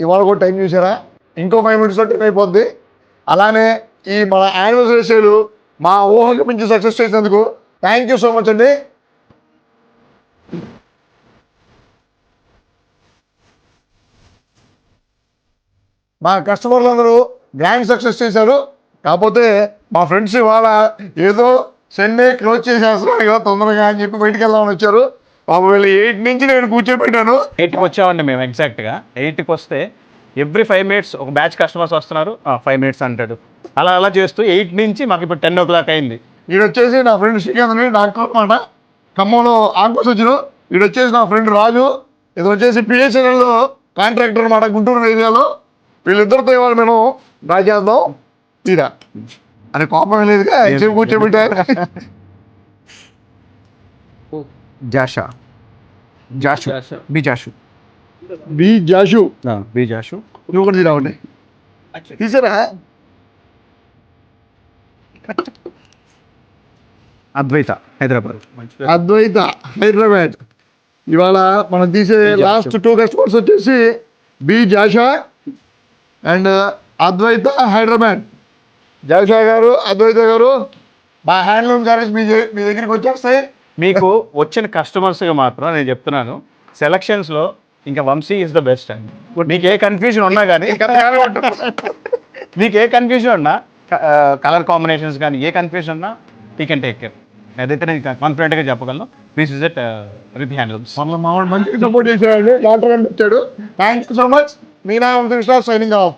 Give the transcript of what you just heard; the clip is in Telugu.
ఇవాళ కూడా టైం చూసారా, ఇంకో 5 minutes టైం అయిపోద్ది. అలానే ఈ మన యానివర్సరీ సేల్ మా ఊహకు మించి సక్సెస్ చేసినందుకు థ్యాంక్ యూ సో మచ్ అండి. మా కస్టమర్లు అందరూ గ్రాండ్ సక్సెస్ చేశారు. కాకపోతే మా ఫ్రెండ్స్ ఇవాళ ఏదో సండే క్లోజ్ చేసేస్తున్నాను కదా తొందరగా అని చెప్పి బయటికి వెళ్దామని వచ్చారు. పాపం వీళ్ళు 8 నుంచి నేను కూర్చోబెట్టాను. 8కి వచ్చామండి మేము, ఎగ్జాక్ట్గా 8కి వస్తే ఎవ్రీ 5 minutes ఒక బ్యాచ్ కస్టమర్స్ వస్తున్నారు, 5 minutes అంటాడు. అలా చేస్తూ 8 నుంచి మాకు ఇప్పుడు 10 o'clock అయింది. వీడు వచ్చేసి నా ఫ్రెండ్ శ్రీకాంత్ అని డాక్టర్ అనమాట, ఖమ్మంలో ఆంకోస్ వచ్చిన. వీడు వచ్చేసి నా ఫ్రెండ్ రాజు, ఇది వచ్చేసి పిహెచ్ఎన్ఎల్లో కాంట్రాక్టర్ అనమాట గుంటూరు ఏరియాలో. వీళ్ళిద్దరితో ఇవాళ మేము డ్రా చేద్దాం తీరా అని కోపం లేదుగా చెప్పి కూర్చోబెట్టారు. జాషు నువ్వు కూడా తీరావండి తీసారా. అద్వైత హైదరాబాద్. ఇవాళ మనం తీసే లాస్ట్ 2 కస్టమర్స్ వచ్చేసి బి జాషా అండ్ అద్వైత హైదరాబాద్. జాషా గారు, అద్వైత గారు మా హ్యాండ్లూమ్ గ్యారేజ్ మీ దగ్గరికి వచ్చేస్తాయి. మీకు వచ్చిన కస్టమర్స్గా మాత్రం నేను చెప్తున్నాను, సెలక్షన్స్లో ఇంకా వంశీ ఇస్ ద బెస్ట్ అండి. మీకు ఏ కన్ఫ్యూజన్ ఉన్నా కానీ కలర్ కాంబినేషన్స్ కానీ ఏ కన్ఫ్యూజన్ ఉన్నా యూ కెన్ టేక్ కేర్. అదైతే నేను కాన్ఫిడెంట్గా చెప్పగలను. Please visit Riti handlooms. మామూలు మంచిగా సపోర్ట్ చేశాడు, డాక్టర్ అని వచ్చాడు. Thank you so much. Meena signing off.